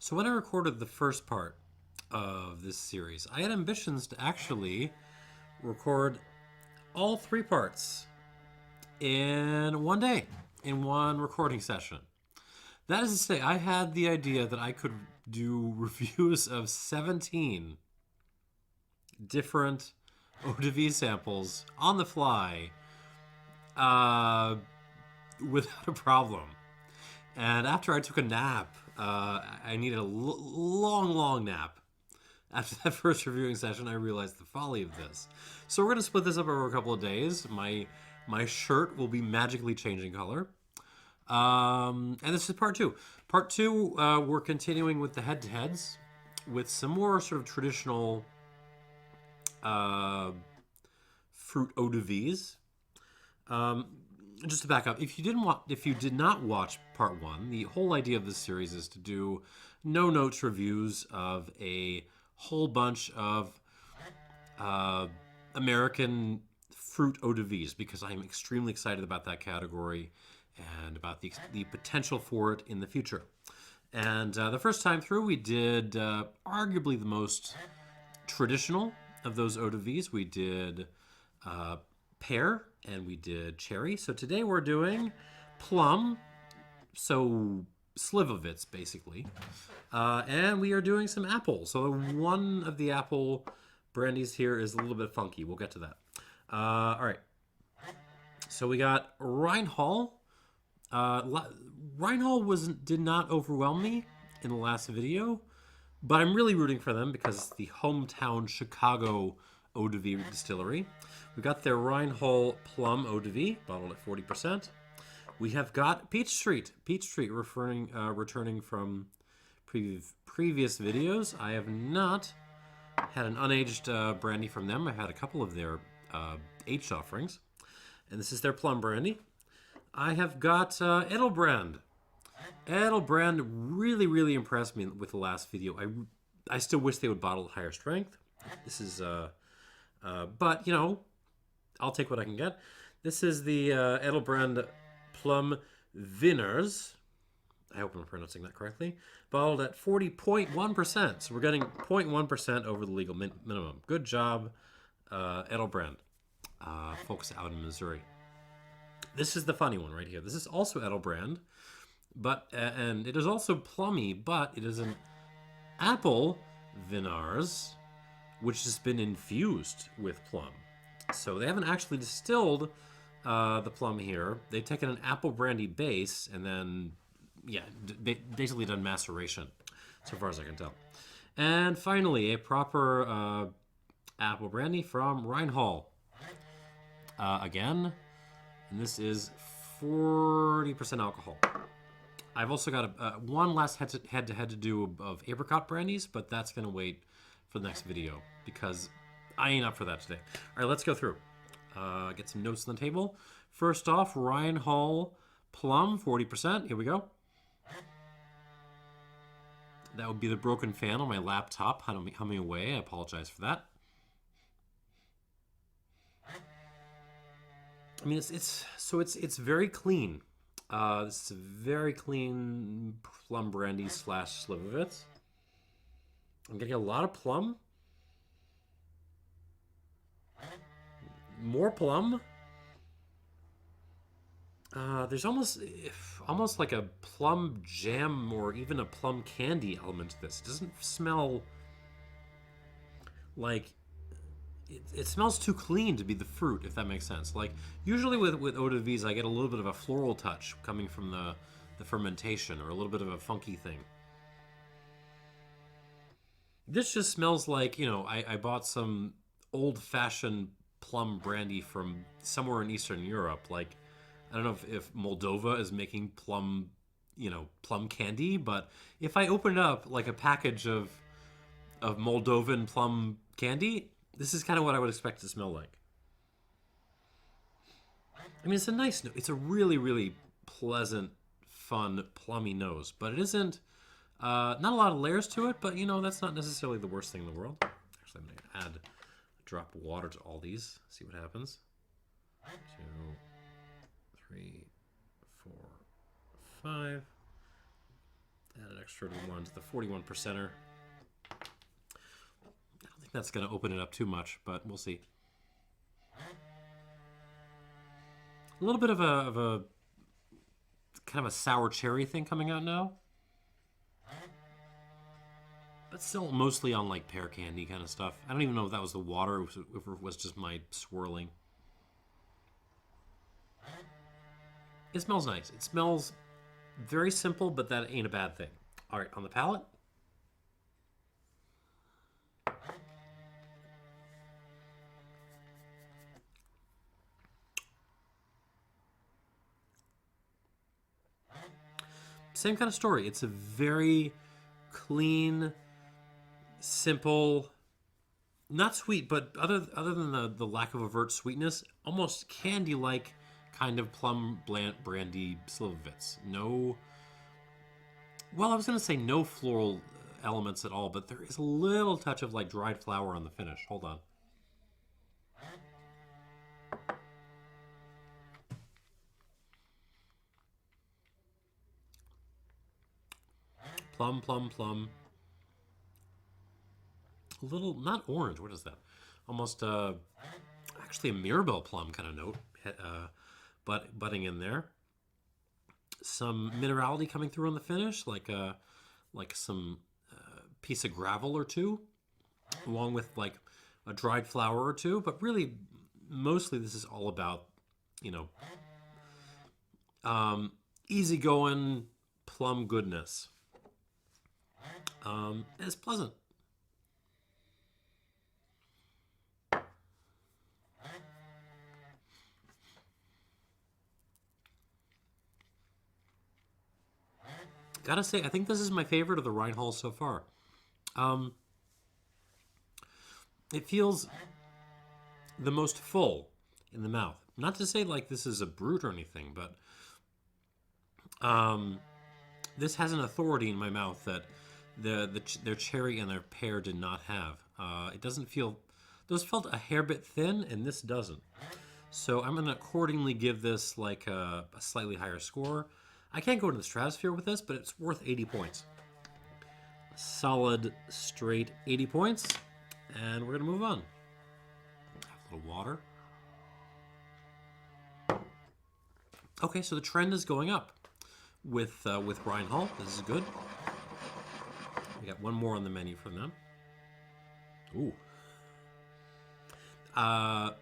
So when I recorded the first part of this series, I had ambitions to actually record all three parts in one day, in one recording session. That is to say, I had the idea that I could do reviews of 17 different Eau-de-Vie samples on the fly without a problem. And after I took a nap, I needed a long nap. After that first reviewing session, I realized the folly of this. So we're going to split this up over a couple of days. My shirt will be magically changing color. And this is part two. Part two, we're continuing with the head-to-heads with some more sort of traditional fruit eau-de-vies. Just to back up, if you did not watch part one, the whole idea of this series is to do no notes reviews of a whole bunch of American fruit eau-de-vies because I'm extremely excited about that category and about the potential for it in the future. And the first time through, we did arguably the most traditional of those eau-de-vies. We did pear and we did cherry. So today we're doing plum, so slivovitz basically. And we are doing some apple. So one of the apple brandies here is a little bit funky. We'll get to that. All right. So we got Rhine Hall. Rhine Hall did not overwhelm me in the last video, but I'm really rooting for them because it's the hometown Chicago Eau-de-Vie distillery. We got their Rhine Hall Plum Eau-de-Vie, bottled at 40%. We have got Peach Street returning from previous videos. I have not had an unaged brandy from them. I've had a couple of their aged offerings, and this is their Plum Brandy. I have got Edelbrand. Edelbrand really impressed me with the last video. I still wish they would bottle at higher strength. This is, but you know, I'll take what I can get. This is the Edelbrand Plum Vinars. I hope I'm pronouncing that correctly. Bottled at 40.1%. So we're getting 0.1% over the legal minimum. Good job, Edelbrand. Folks out in Missouri. This is the funny one right here. This is also Edelbrand, but and it is also plummy, but it is an apple Vinars, which has been infused with plum. So they haven't actually distilled the plum here. They've taken an apple brandy base and then, yeah, basically done maceration, so far as I can tell. And finally, a proper apple brandy from Rhine Hall. Again, and this is 40% alcohol. I've also got one last head-to-head to do of apricot brandies, but that's going to wait for the next video because I ain't up for that today. All right, let's go through. Get some notes on the table. First off, Rhine Hall Plum, 40%. Here we go. That would be the broken fan on my laptop humming away. I apologize for that. I mean, it's very clean. This is a very clean plum brandy / slivovitz. I'm getting a lot of plum. More plum. There's almost like a plum jam or even a plum candy element to this. It doesn't smell like it smells too clean to be the fruit, if that makes sense. Like usually with eau-de-vies, I get a little bit of a floral touch coming from the fermentation or a little bit of a funky thing. This just smells like, you know, I bought some old-fashioned plum brandy from somewhere in Eastern Europe. Like, I don't know if Moldova is making plum candy, but if I open up like a package of Moldovan plum candy, this is kind of what I would expect it to smell like. I mean, it's a nice nose. It's a really pleasant, fun, plummy nose, but it isn't, not a lot of layers to it, but, you know, that's not necessarily the worst thing in the world. Actually, I'm going to add a drop of water to all these, see what happens. 2, 3, 4, 5. Add an extra one to the 41 percenter. I don't think that's going to open it up too much, but we'll see. A little bit of a kind of a sour cherry thing coming out now. But still mostly on like pear candy kind of stuff. I don't even know if that was the water or if it was just my swirling. It smells nice. It smells very simple, but that ain't a bad thing. All right, on the palate. Same kind of story. It's a very clean, simple, not sweet, but other than the lack of overt sweetness, almost candy-like kind of plum brandy slivovitz. No, well, I was going to say no floral elements at all, but there is a little touch of like dried flower on the finish. Hold on. Plum, plum, plum. A little, not orange, what is that? Almost, actually a Mirabelle plum kind of note, budding in there. Some minerality coming through on the finish, like some piece of gravel or two, along with like a dried flower or two. But really, mostly this is all about, you know, easygoing plum goodness. And it's pleasant. Gotta say, I think this is my favorite of the Rhine Hall so far. It feels the most full in the mouth. Not to say like this is a brute or anything, but this has an authority in my mouth that their cherry and their pear did not have. It doesn't feel, those felt a hair bit thin, and this doesn't. So I'm going to accordingly give this like a slightly higher score. I can't go into the stratosphere with this, but it's worth 80 points. A solid, straight 80 points, and we're going to move on. Have a little water. Okay, so the trend is going up with Rhine Hall. This is good. We got one more on the menu from them. Ooh.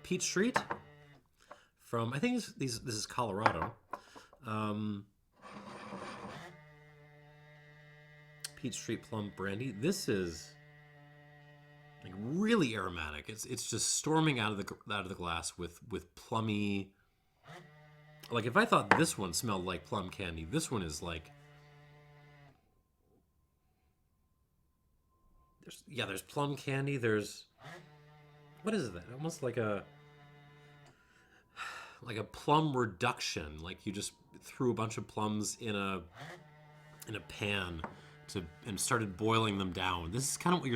Peach Street from, I think this is Colorado. Peach Street Plum Brandy. This is like really aromatic. It's just storming out of the glass with plummy. Like if I thought this one smelled like plum candy, this one is like. There's plum candy. There's, what is that? Almost like a plum reduction. Like you just threw a bunch of plums in a pan and started boiling them down. This is kind of what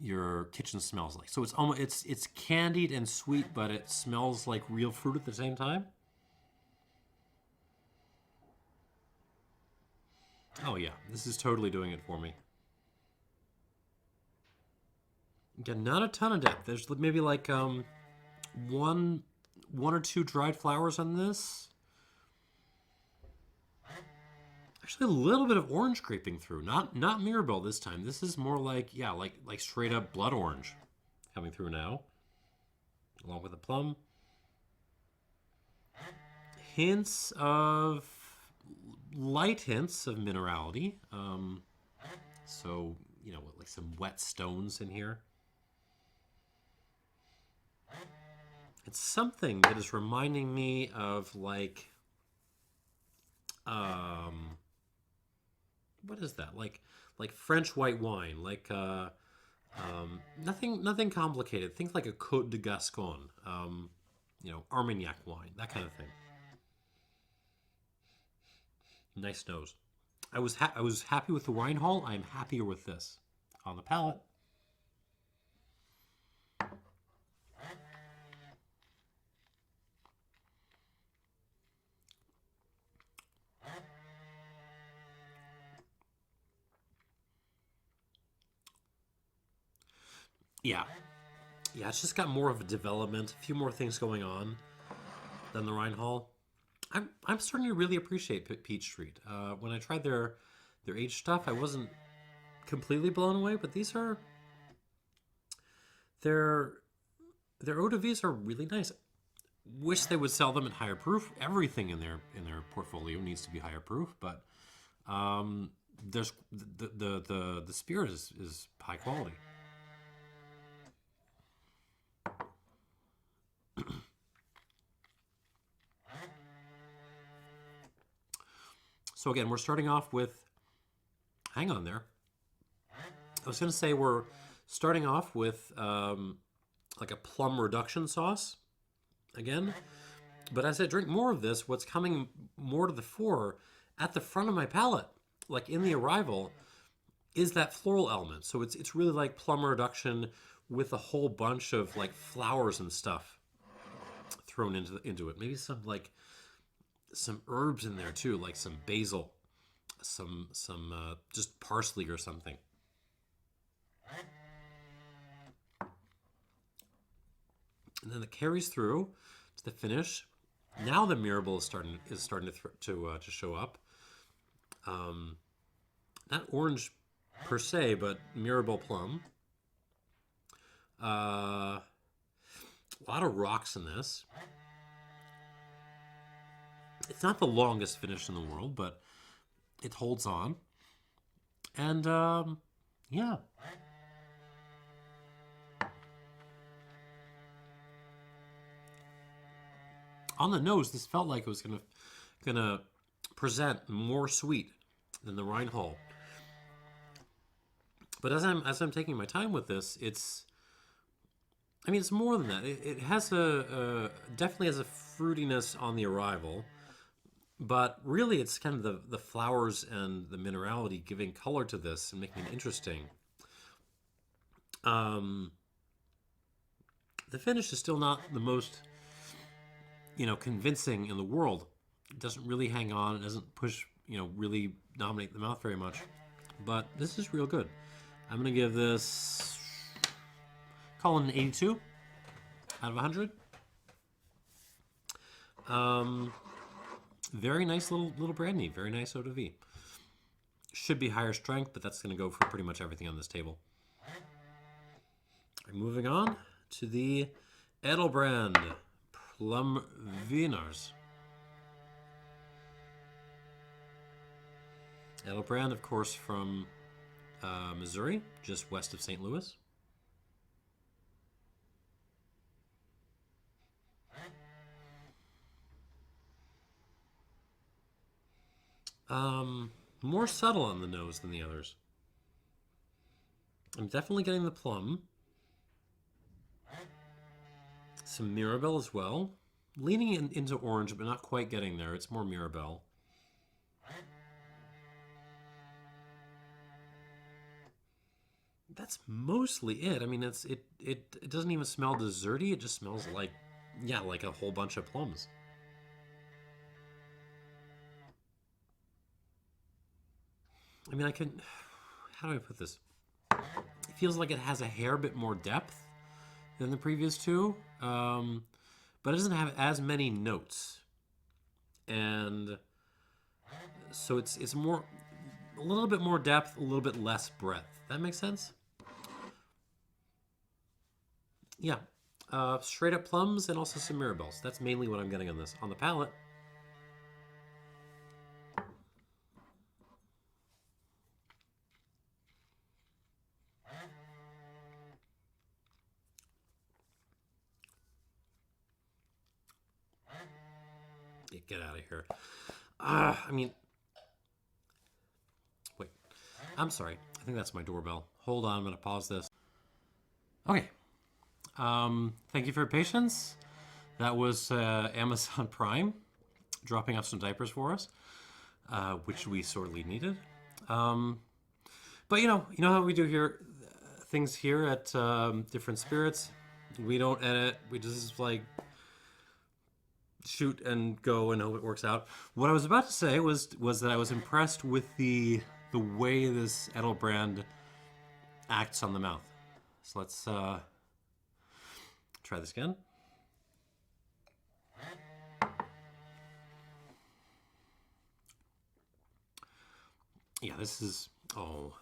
your kitchen smells like. So it's almost it's candied and sweet, but it smells like real fruit at the same time. Oh yeah, this is totally doing it for me. Again, not a ton of depth. There's maybe like one or two dried flowers on this. Actually, a little bit of orange creeping through. Not Mirabelle this time. This is more like, yeah, like straight up blood orange coming through now, along with the plum. Light hints of minerality. So, you know, like some wet stones in here. It's something that is reminding me of like, what is that? Like French white wine, like nothing complicated. Think like a Côte de Gascon, you know, Armagnac wine, that kind of thing. Nice nose. I was happy with the Rhine Hall. I'm happier with this on the palate. Yeah. Yeah, it's just got more of a development, a few more things going on than the Rhine Hall. I'm starting to really appreciate Peach Street. When I tried their aged stuff, I wasn't completely blown away, but these are their Eau-de-Vies are really nice. Wish they would sell them at higher proof. Everything in their portfolio needs to be higher proof, but there's the spirit is high quality. So again, we're starting off with, hang on there. I was going to say we're starting off with like a plum reduction sauce again. But as I drink more of this, what's coming more to the fore at the front of my palate, like in the arrival, is that floral element. So it's really like plum reduction with a whole bunch of like flowers and stuff thrown into it. Maybe some herbs in there too, like some basil, some just parsley or something. And then it carries through to the finish. Now the Mirabelle is starting to show up. Not orange per se, but Mirabelle plum. A lot of rocks in this. It's not the longest finish in the world, but it holds on. And yeah. On the nose, this felt like it was gonna present more sweet than the Rhine Hall. But as I'm taking my time with this, it's more than that. It has definitely has a fruitiness on the arrival, but really it's kind of the flowers and the minerality giving color to this and making it interesting. The finish is still not the most convincing in the world. It doesn't really hang on. It doesn't push, really dominate the mouth very much. But this is real good. I'm going to give this, call it an 82 out of 100. Very nice little brandy. Very nice Eau-de-Vie. Should be higher strength, but that's going to go for pretty much everything on this table. Moving on to the Edelbrand Plum Vinars. Edelbrand, of course, from Missouri, just west of St. Louis. More subtle on the nose than the others. I'm definitely getting the plum. Some Mirabelle as well. Leaning into orange, but not quite getting there. It's more Mirabelle. That's mostly it. I mean, it doesn't even smell desserty. It just smells like a whole bunch of plums. I mean, how do I put this? It feels like it has a hair bit more depth than the previous two, but it doesn't have as many notes, and so it's more, a little bit more depth, a little bit less breadth. That makes sense? Yeah, straight up plums and also some Mirabelles. That's mainly what I'm getting on this. On the palate, get out of here. Wait. I'm sorry. I think that's my doorbell. Hold on, I'm going to pause this. Okay. Thank you for your patience. That was Amazon Prime dropping off some diapers for us, which we sorely needed. But you know how we do here, things here at Different Spirits. We don't edit. We just shoot and go and hope it works out. What I was about to say was that I was impressed with the way this Edelbrand acts on the mouth. So let's try this again. Yeah, this is, oh.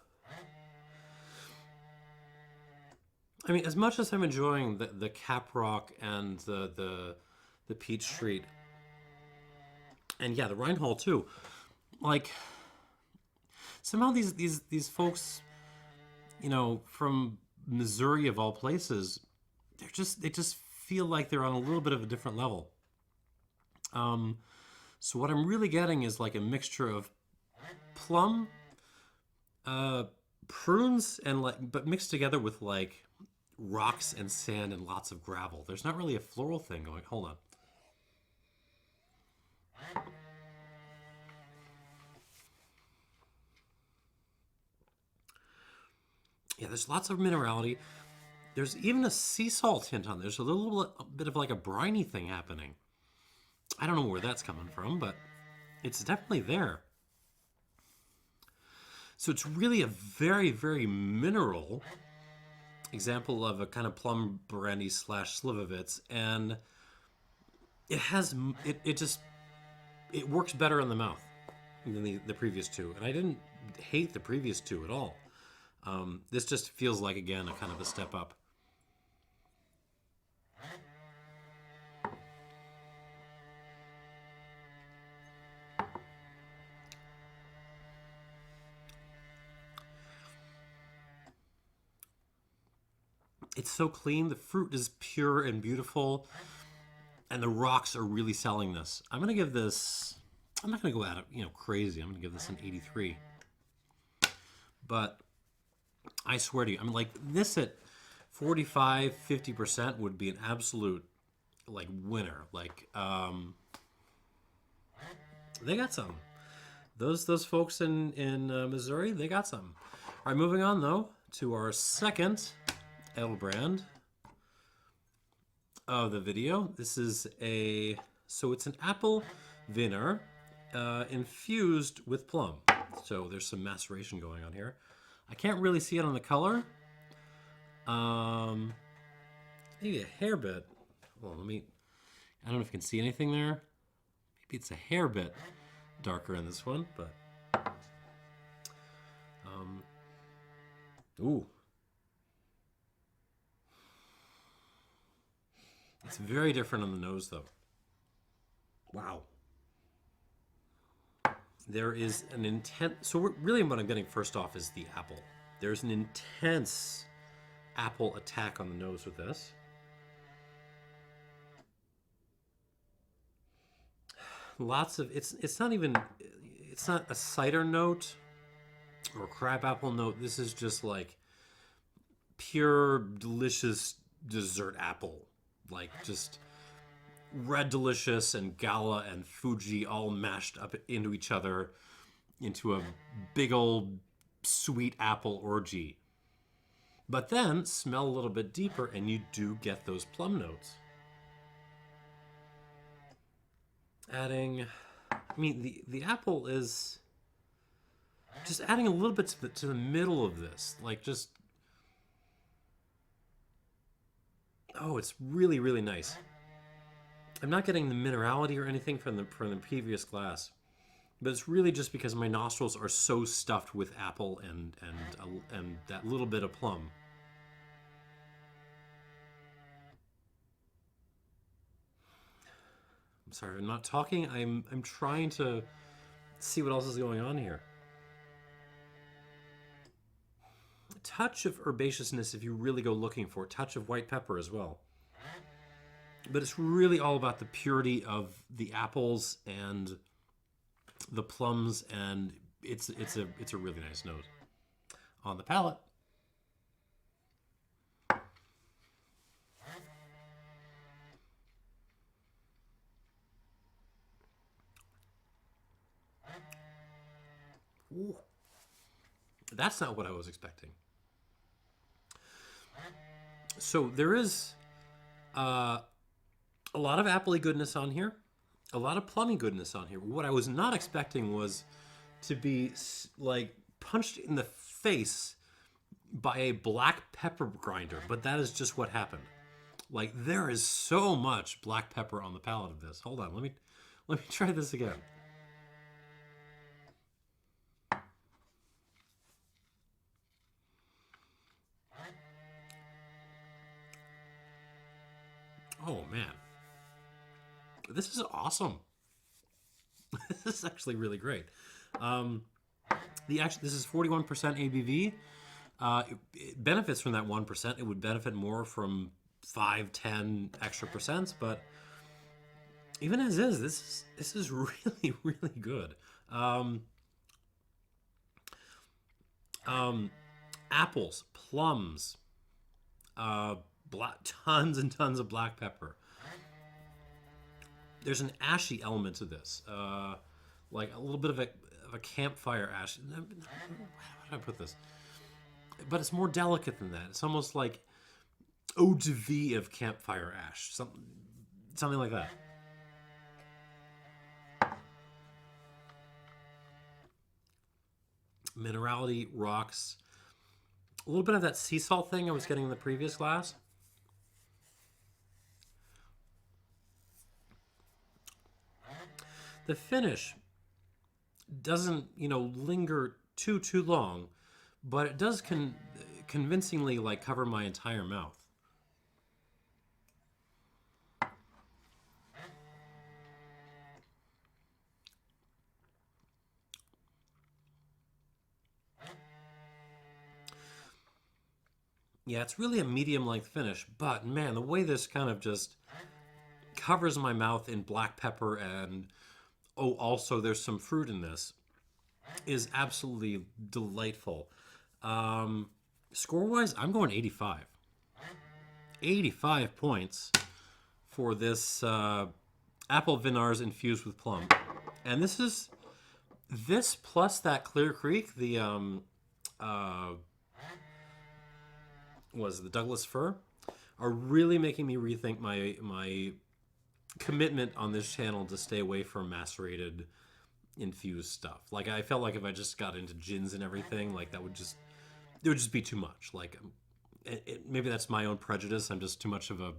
I mean, as much as I'm enjoying the Caprock and the Peach Street, and yeah, the Rhine Hall too, like, somehow these folks, you know, from Missouri of all places, they just feel like they're on a little bit of a different level. So what I'm really getting is like a mixture of plum, prunes, and but mixed together with like rocks and sand and lots of gravel. There's not really a floral thing going. Hold on. Yeah, there's lots of minerality. There's even a sea salt hint on there. There's a little bit of like a briny thing happening. I don't know where that's coming from, but it's definitely there. So it's really a very, very mineral example of a kind of plum brandy / slivovitz, and it has it works better in the mouth than the previous two, and I didn't hate the previous two at all. This just feels like, again, a kind of a step up. It's so clean. The fruit is pure and beautiful, and the rocks are really selling this. I'm gonna give this. I'm not gonna go at it, you know, crazy. I'm gonna give this an 83. But I swear to you, I mean, like this at 45, 50% would be an absolute like winner. Like, they got some. Those folks in Missouri, they got some. All right, moving on though to our second Edelbrand of the video. This is it's an apple Vinar infused with plum. So there's some maceration going on here. I can't really see it on the color. Maybe a hair bit. Well, I don't know if you can see anything there. Maybe it's a hair bit darker in this one, but ooh. It's very different on the nose, though. Wow. There is an intense... So really what I'm getting first off is the apple. There's an intense apple attack on the nose with this. Lots of... It's not even... It's not a cider note or crabapple note. This is just like pure, delicious dessert apple. Like just Red Delicious and Gala and Fuji all mashed up into each other into a big old sweet apple orgy. But then smell a little bit deeper and you do get those plum notes. Adding, I mean, the apple is just adding a little bit to the middle of this. Like just, oh, it's really, really nice. I'm not getting the minerality or anything from the previous glass, but it's really just because my nostrils are so stuffed with apple and that little bit of plum. I'm sorry, I'm not talking. I'm trying to see what else is going on here. A touch of herbaceousness if you really go looking for a touch of white pepper as well. But it's really all about the purity of the apples and the plums, and it's a really nice note on the palate. Ooh. That's not what I was expecting. So there is a lot of appley goodness on here, a lot of plummy goodness on here. What I was not expecting was to be like punched in the face by a black pepper grinder, but that is just what happened. Like, there is so much black pepper on the palate of this. Hold on, let me try this again. Oh man, this is awesome. This is actually really great. This is 41% ABV. It benefits from that 1%. It would benefit more from 5, 10 extra percents, but even as is, this is really, really good. Apples, plums, tons and tons of black pepper. There's an ashy element to this, like a little bit of a campfire ash. How do I put this? But it's more delicate than that. It's almost like Eau-de-Vie of campfire ash, something like that. Minerality, rocks, a little bit of that sea salt thing I was getting in the previous glass. The finish doesn't, linger too long, but it does convincingly like cover my entire mouth. Yeah, it's really a medium-length finish, but man, the way this kind of just covers my mouth in black pepper and, oh, also there's some fruit in this, is absolutely delightful. Score-wise, I'm going 85. 85 points for this apple Vinars infused with plum. And this plus that Clear Creek, the was the Douglas fir, are really making me rethink my commitment on this channel to stay away from macerated infused stuff. Like, I felt like if I just got into gins and everything, like it would just be too much. Like, maybe that's my own prejudice. I'm just too much of a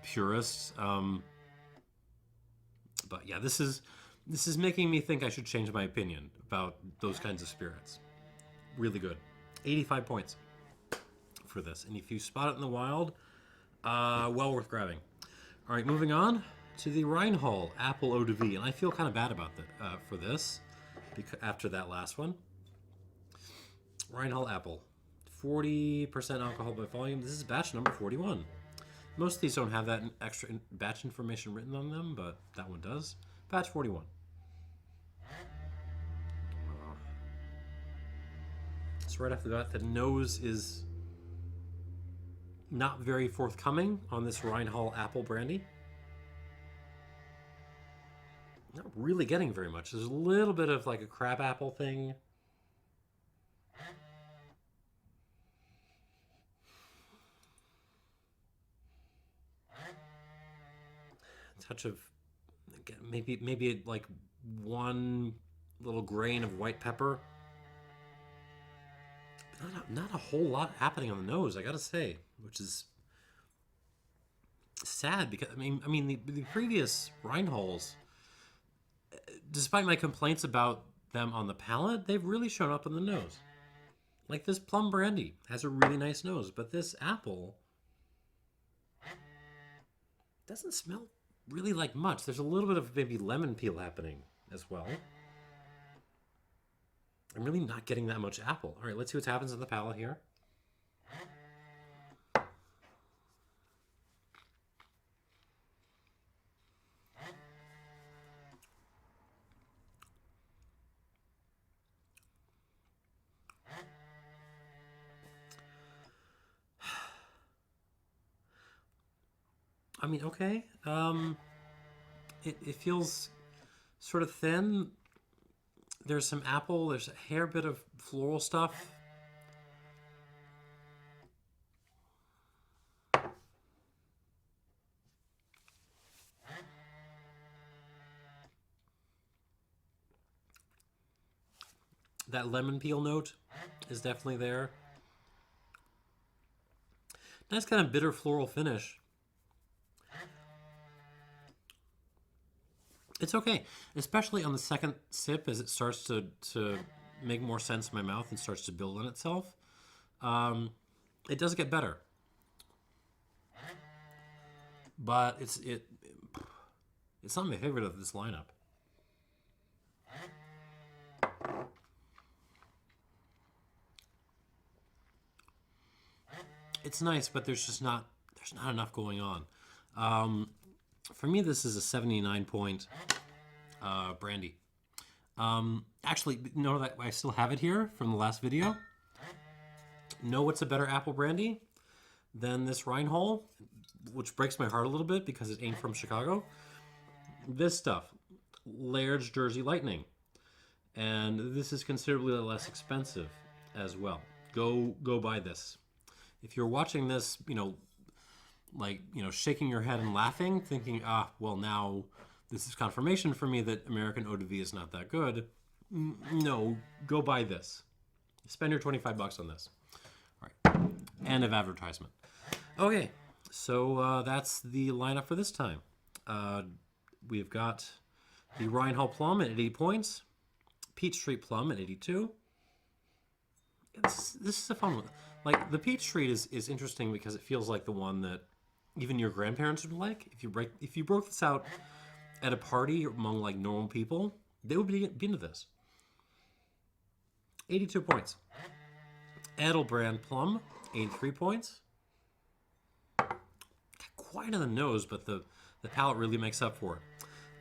purist. But yeah, this is making me think I should change my opinion about those kinds of spirits. Really good. 85 points for this. And if you spot it in the wild, well worth grabbing. All right, moving on to the Rhine Hall Apple Eau-de-Vie. And I feel kind of bad about that for this, because after that last one. Rhine Hall Apple. 40% alcohol by volume. This is batch number 41. Most of these don't have that extra batch information written on them, but that one does. Batch 41. So right off the bat, the nose is not very forthcoming on this Rhine Hall Apple Brandy. Not really getting very much. There's a little bit of like a crab apple thing. Touch of maybe like one little grain of white pepper. Not a whole lot happening on the nose, I gotta say, which is sad because I mean the previous Rhine Halls, despite my complaints about them on the palate, they've really shown up on the nose. Like this plum brandy has a really nice nose, but this apple doesn't smell really like much. There's a little bit of maybe lemon peel happening as well. I'm really not getting that much apple. All right, let's see what happens on the palate here. I mean, okay. It feels sort of thin. There's some apple. There's a hair bit of floral stuff. That lemon peel note is definitely there. Nice kind of bitter floral finish. It's okay, especially on the second sip as it starts to make more sense in my mouth and starts to build on itself. It does get better, but it's not my favorite of this lineup. It's nice, but there's not enough going on. For me, this is a 79 point brandy. Actually, know that I still have it here from the last video. Know what's a better apple brandy than this Rhine Hall, which breaks my heart a little bit because it ain't from Chicago. This stuff, Laird's Jersey Lightning, and this is considerably less expensive as well. Go buy this. If you're watching this, shaking your head and laughing, thinking, well, now this is confirmation for me that American Eau-de-Vie is not that good. No, go buy this. Spend your $25 on this. All right, end of advertisement. Okay, so that's the lineup for this time. We've got the Rhine Hall Plum at 80 points, Peachtree Plum at 82. This is a fun one. Like, the Peachtree is interesting because it feels like the one that even your grandparents would like. If you broke this out at a party among like normal people, they would be into this. 82 points. Edelbrand Plum, 83 points. Quite on the nose, but the palate really makes up for it.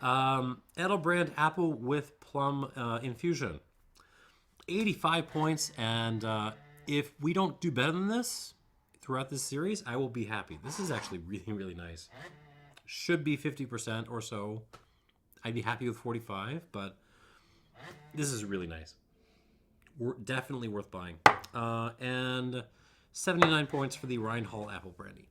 Edelbrand Apple with Plum Infusion, 85 points. And if we don't do better than this throughout this series, I will be happy. This is actually really, really nice. Should be 50% or so. I'd be happy with 45, but this is really nice. Definitely worth buying. And 79 points for the Rhine Hall Apple Brandy.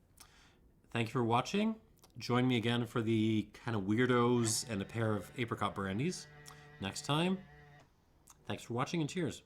Thank you for watching. Join me again for the kind of weirdos and a pair of apricot brandies next time. Thanks for watching and cheers.